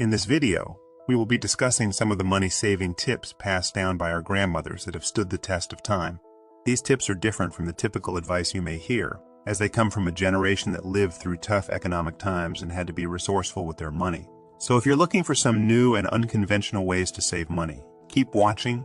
In this video, we will be discussing some of the money-saving tips passed down by our grandmothers that have stood the test of time. These tips are different from the typical advice you may hear, as they come from a generation that lived through tough economic times and had to be resourceful with their money. So if you're looking for some new and unconventional ways to save money, keep watching.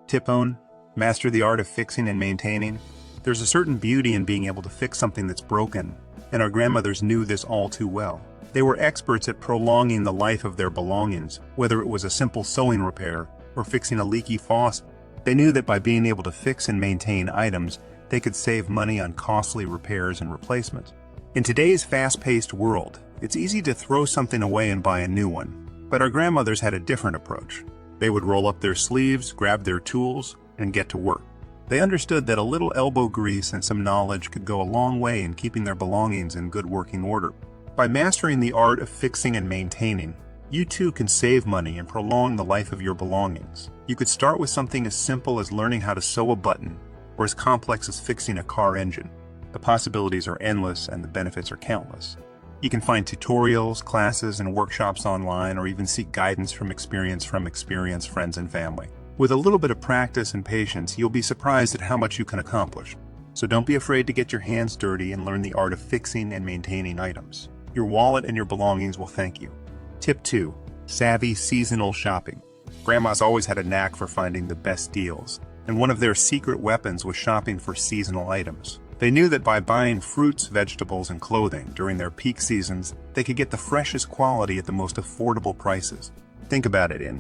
Tip 1: master the art of fixing and maintaining. There's a certain beauty in being able to fix something that's broken, and our grandmothers knew this all too well. They were experts at prolonging the life of their belongings, whether it was a simple sewing repair or fixing a leaky faucet. They knew that by being able to fix and maintain items, they could save money on costly repairs and replacements. In today's fast-paced world, it's easy to throw something away and buy a new one. But our grandmothers had a different approach. They would roll up their sleeves, grab their tools, and get to work. They understood that a little elbow grease and some knowledge could go a long way in keeping their belongings in good working order. By mastering the art of fixing and maintaining, you too can save money and prolong the life of your belongings. You could start with something as simple as learning how to sew a button, or as complex as fixing a car engine. The possibilities are endless and the benefits are countless. You can find tutorials, classes, and workshops online, or even seek guidance from experienced friends and family. With a little bit of practice and patience, you'll be surprised at how much you can accomplish. So don't be afraid to get your hands dirty and learn the art of fixing and maintaining items. Your wallet and your belongings will thank you. Tip 2: savvy seasonal shopping. Grandmas always had a knack for finding the best deals, and one of their secret weapons was shopping for seasonal items. They knew that by buying fruits, vegetables, and clothing during their peak seasons, they could get the freshest quality at the most affordable prices. Think about it,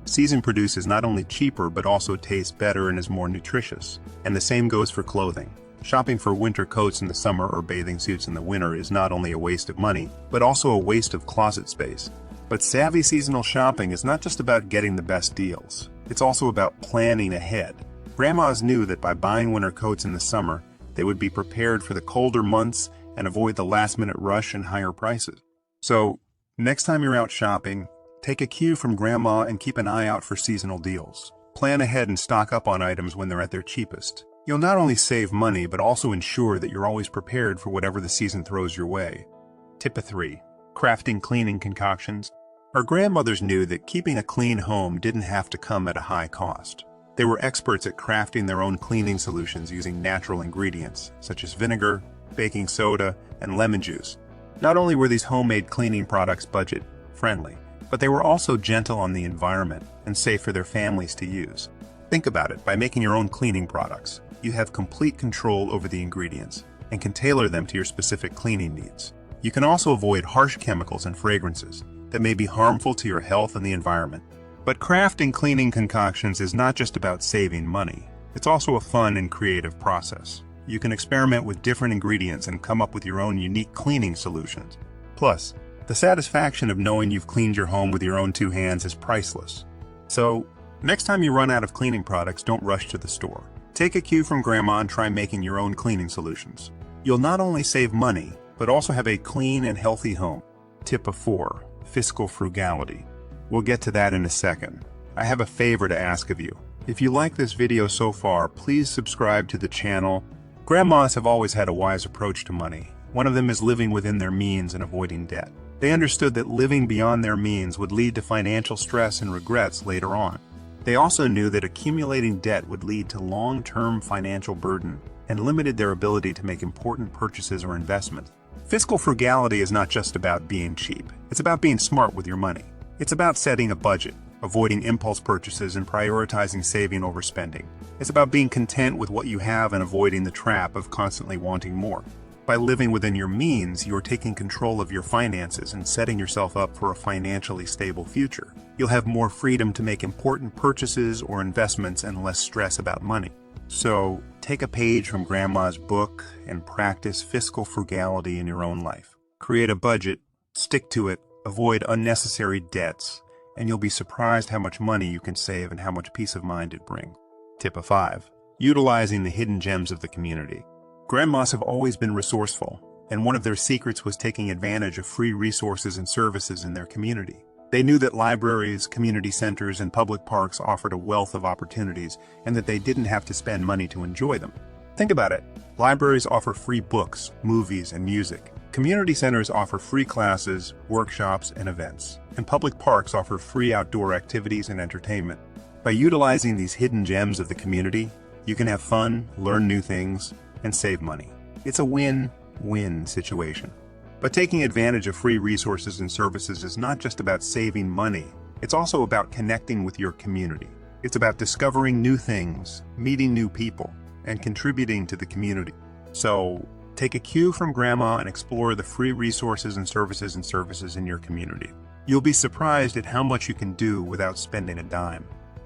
season produce is not only cheaper but also tastes better and is more nutritious. And the same goes for clothing. Shopping for winter coats in the summer or bathing suits in the winter is not only a waste of money, but also a waste of closet space. But savvy seasonal shopping is not just about getting the best deals. It's also about planning ahead. Grandmas knew that by buying winter coats in the summer, they would be prepared for the colder months and avoid the last-minute rush and higher prices. So, next time you're out shopping, take a cue from Grandma and keep an eye out for seasonal deals. Plan ahead and stock up on items when they're at their cheapest. You'll not only save money, but also ensure that you're always prepared for whatever the season throws your way. Tip 3: crafting cleaning concoctions. Our grandmothers knew that keeping a clean home didn't have to come at a high cost. They were experts at crafting their own cleaning solutions using natural ingredients, such as vinegar, baking soda, and lemon juice. Not only were these homemade cleaning products budget-friendly, but they were also gentle on the environment and safe for their families to use. Think about it, by making your own cleaning products, you have complete control over the ingredients and can tailor them to your specific cleaning needs. You can also avoid harsh chemicals and fragrances that may be harmful to your health and the environment. But crafting cleaning concoctions is not just about saving money. It's also a fun and creative process. You can experiment with different ingredients and come up with your own unique cleaning solutions. Plus, the satisfaction of knowing you've cleaned your home with your own two hands is priceless. So, next time you run out of cleaning products, don't rush to the store. Take a cue from Grandma and try making your own cleaning solutions. You'll not only save money, but also have a clean and healthy home. Tip 4: fiscal frugality. We'll get to that in a second. I have a favor to ask of you. If you like this video so far, please subscribe to the channel. Grandmas have always had a wise approach to money. One of them is living within their means and avoiding debt. They understood that living beyond their means would lead to financial stress and regrets later on. They also knew that accumulating debt would lead to long-term financial burden and limited their ability to make important purchases or investments. Fiscal frugality is not just about being cheap. It's about being smart with your money. It's about setting a budget, avoiding impulse purchases, and prioritizing saving over spending. It's about being content with what you have and avoiding the trap of constantly wanting more. By living within your means, you are taking control of your finances and setting yourself up for a financially stable future. You'll have more freedom to make important purchases or investments and less stress about money. So, take a page from Grandma's book and practice fiscal frugality in your own life. Create a budget, stick to it, avoid unnecessary debts, and you'll be surprised how much money you can save and how much peace of mind it brings. Tip 5: utilizing the hidden gems of the community. Grandmas have always been resourceful, and one of their secrets was taking advantage of free resources and services in their community. They knew that libraries, community centers, and public parks offered a wealth of opportunities, and that they didn't have to spend money to enjoy them. Think about it. Libraries offer free books, movies, and music. Community centers offer free classes, workshops, and events, and public parks offer free outdoor activities and entertainment. By utilizing these hidden gems of the community, you can have fun, learn new things, and save money. It's a win-win situation. But taking advantage of free resources and services is not just about saving money, it's also about connecting with your community. It's about discovering new things, meeting new people, and contributing to the community. So, take a cue from Grandma and explore the free resources and services in your community. You'll be surprised at how much you can do without spending a dime.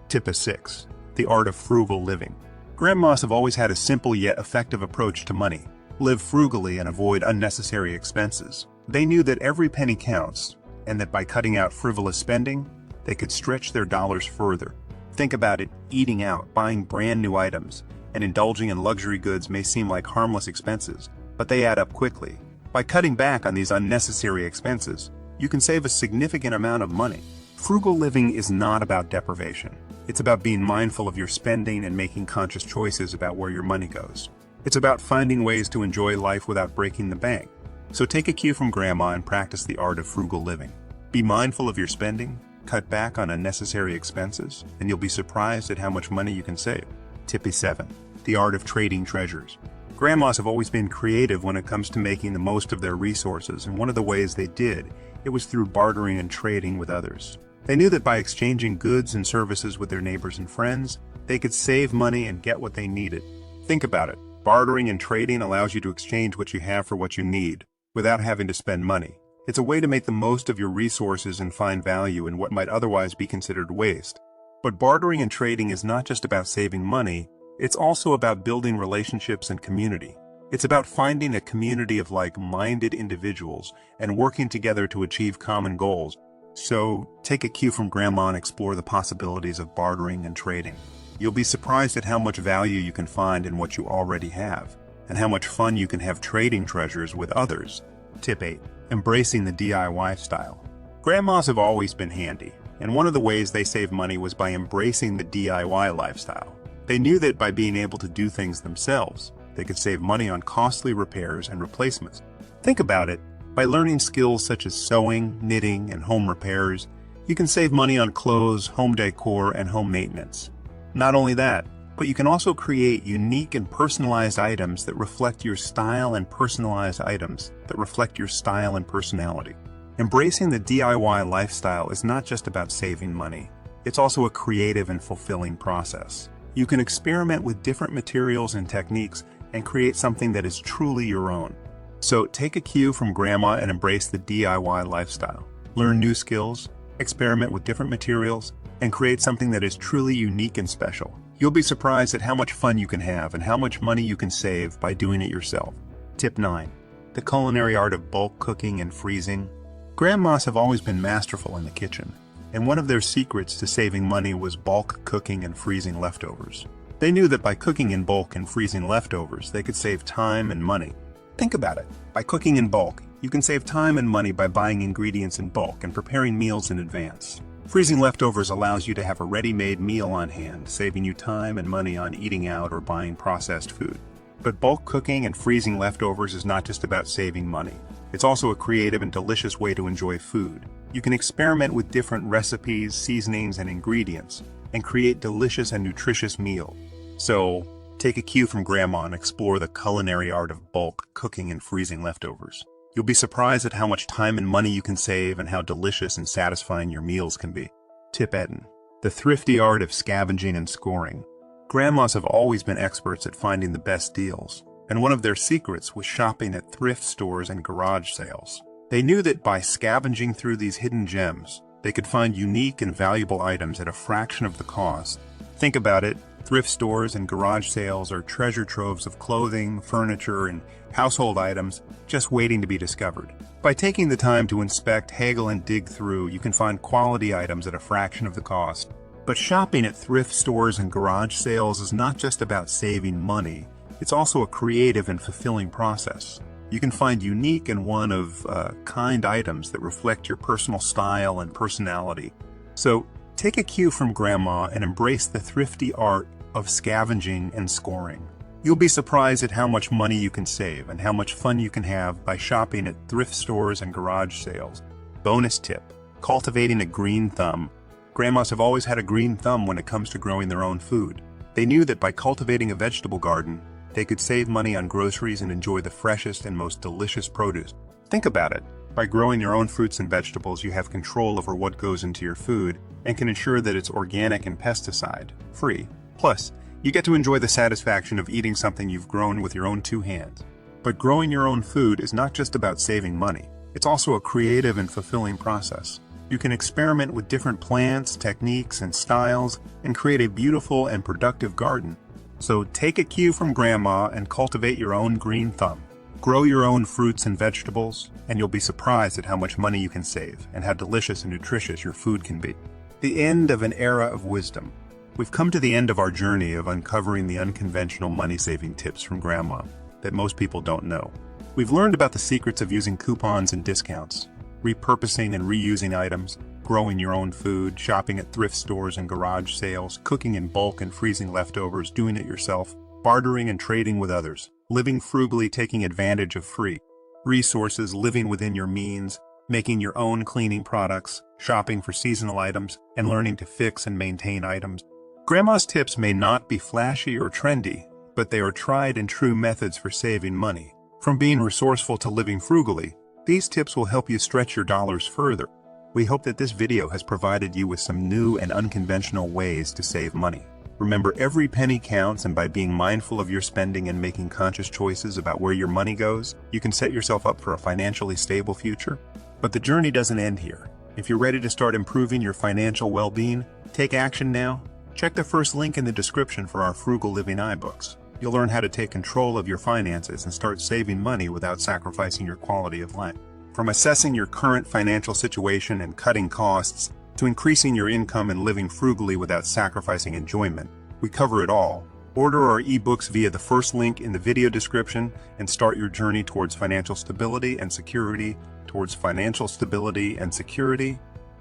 Tip 6. The art of frugal living. Grandmas have always had a simple yet effective approach to money. Live frugally and avoid unnecessary expenses. They knew that every penny counts, and that by cutting out frivolous spending, they could stretch their dollars further. Think about it, eating out, buying brand new items, and indulging in luxury goods may seem like harmless expenses, but they add up quickly. By cutting back on these unnecessary expenses, you can save a significant amount of money. Frugal living is not about deprivation. It's about being mindful of your spending and making conscious choices about where your money goes. It's about finding ways to enjoy life without breaking the bank. So take a cue from Grandma and practice the art of frugal living. Be mindful of your spending, cut back on unnecessary expenses, and you'll be surprised at how much money you can save. Tip 7. The art of trading treasures. Grandmas have always been creative when it comes to making the most of their resources, and one of the ways they did, it was through bartering and trading with others. They knew that by exchanging goods and services with their neighbors and friends, they could save money and get what they needed. Think about it. Bartering and trading allows you to exchange what you have for what you need, without having to spend money. It's a way to make the most of your resources and find value in what might otherwise be considered waste. But bartering and trading is not just about saving money, it's also about building relationships and community. It's about finding a community of like-minded individuals and working together to achieve common goals. So, take a cue from Grandma and explore the possibilities of bartering and trading. You'll be surprised at how much value you can find in what you already have, and how much fun you can have trading treasures with others. Tip 8. Embracing the DIY style. Grandmas have always been handy, and one of the ways they save money was by embracing the DIY lifestyle. They knew that by being able to do things themselves, they could save money on costly repairs and replacements. Think about it. By learning skills such as sewing, knitting, and home repairs, you can save money on clothes, home decor, and home maintenance. Not only that, but you can also create unique and personalized items that reflect your style and personalized items that reflect your style and personality. Embracing the DIY lifestyle is not just about saving money. It's also a creative and fulfilling process. You can experiment with different materials and techniques and create something that is truly your own. So take a cue from Grandma and embrace the DIY lifestyle. Learn new skills, experiment with different materials, and create something that is truly unique and special. You'll be surprised at how much fun you can have and how much money you can save by doing it yourself. Tip 9. The culinary art of bulk cooking and freezing. Grandmas have always been masterful in the kitchen, and one of their secrets to saving money was bulk cooking and freezing leftovers. They knew that by cooking in bulk and freezing leftovers, they could save time and money. Think about it. By cooking in bulk, you can save time and money by buying ingredients in bulk and preparing meals in advance. Freezing leftovers allows you to have a ready-made meal on hand, saving you time and money on eating out or buying processed food. But bulk cooking and freezing leftovers is not just about saving money. It's also a creative and delicious way to enjoy food. You can experiment with different recipes, seasonings, and ingredients, and create delicious and nutritious meals. So, take a cue from Grandma and explore the culinary art of bulk cooking and freezing leftovers. You'll be surprised at how much time and money you can save and how delicious and satisfying your meals can be. Tip 10. The thrifty art of scavenging and scoring. Grandmas have always been experts at finding the best deals, and one of their secrets was shopping at thrift stores and garage sales. They knew that by scavenging through these hidden gems, they could find unique and valuable items at a fraction of the cost. Think about it. Thrift stores and garage sales are treasure troves of clothing, furniture, and household items just waiting to be discovered. By taking the time to inspect, haggle, and dig through, you can find quality items at a fraction of the cost. But shopping at thrift stores and garage sales is not just about saving money, it's also a creative and fulfilling process. You can find unique and one-of-kind items that reflect your personal style and personality. So, take a cue from Grandma and embrace the thrifty art of scavenging and scoring. You'll be surprised at how much money you can save and how much fun you can have by shopping at thrift stores and garage sales. Bonus tip: cultivating a green thumb. Grandmas have always had a green thumb when it comes to growing their own food. They knew that by cultivating a vegetable garden, they could save money on groceries and enjoy the freshest and most delicious produce. Think about it. By growing your own fruits and vegetables, you have control over what goes into your food and can ensure that it's organic and pesticide-free. Plus, you get to enjoy the satisfaction of eating something you've grown with your own two hands. But growing your own food is not just about saving money. It's also a creative and fulfilling process. You can experiment with different plants, techniques, and styles and create a beautiful and productive garden. So take a cue from Grandma and cultivate your own green thumb. Grow your own fruits and vegetables, and you'll be surprised at how much money you can save and how delicious and nutritious your food can be. The end of an era of wisdom. We've come to the end of our journey of uncovering the unconventional money-saving tips from Grandma that most people don't know. We've learned about the secrets of using coupons and discounts, repurposing and reusing items, growing your own food, shopping at thrift stores and garage sales, cooking in bulk and freezing leftovers, doing it yourself, bartering and trading with others, living frugally, taking advantage of free resources, living within your means, making your own cleaning products, shopping for seasonal items, and learning to fix and maintain items. Grandma's tips may not be flashy or trendy, but they are tried and true methods for saving money. From being resourceful to living frugally, these tips will help you stretch your dollars further. We hope that this video has provided you with some new and unconventional ways to save money. Remember, every penny counts, and by being mindful of your spending and making conscious choices about where your money goes, you can set yourself up for a financially stable future. But the journey doesn't end here. If you're ready to start improving your financial well-being, take action now. Check the first link in the description for our Frugal Living iBooks. You'll learn how to take control of your finances and start saving money without sacrificing your quality of life. From assessing your current financial situation and cutting costs, to increasing your income and living frugally without sacrificing enjoyment, we cover it all. Order our ebooks via the first link in the video description and start your journey towards financial stability and security.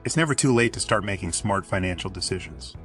It's never too late to start making smart financial decisions.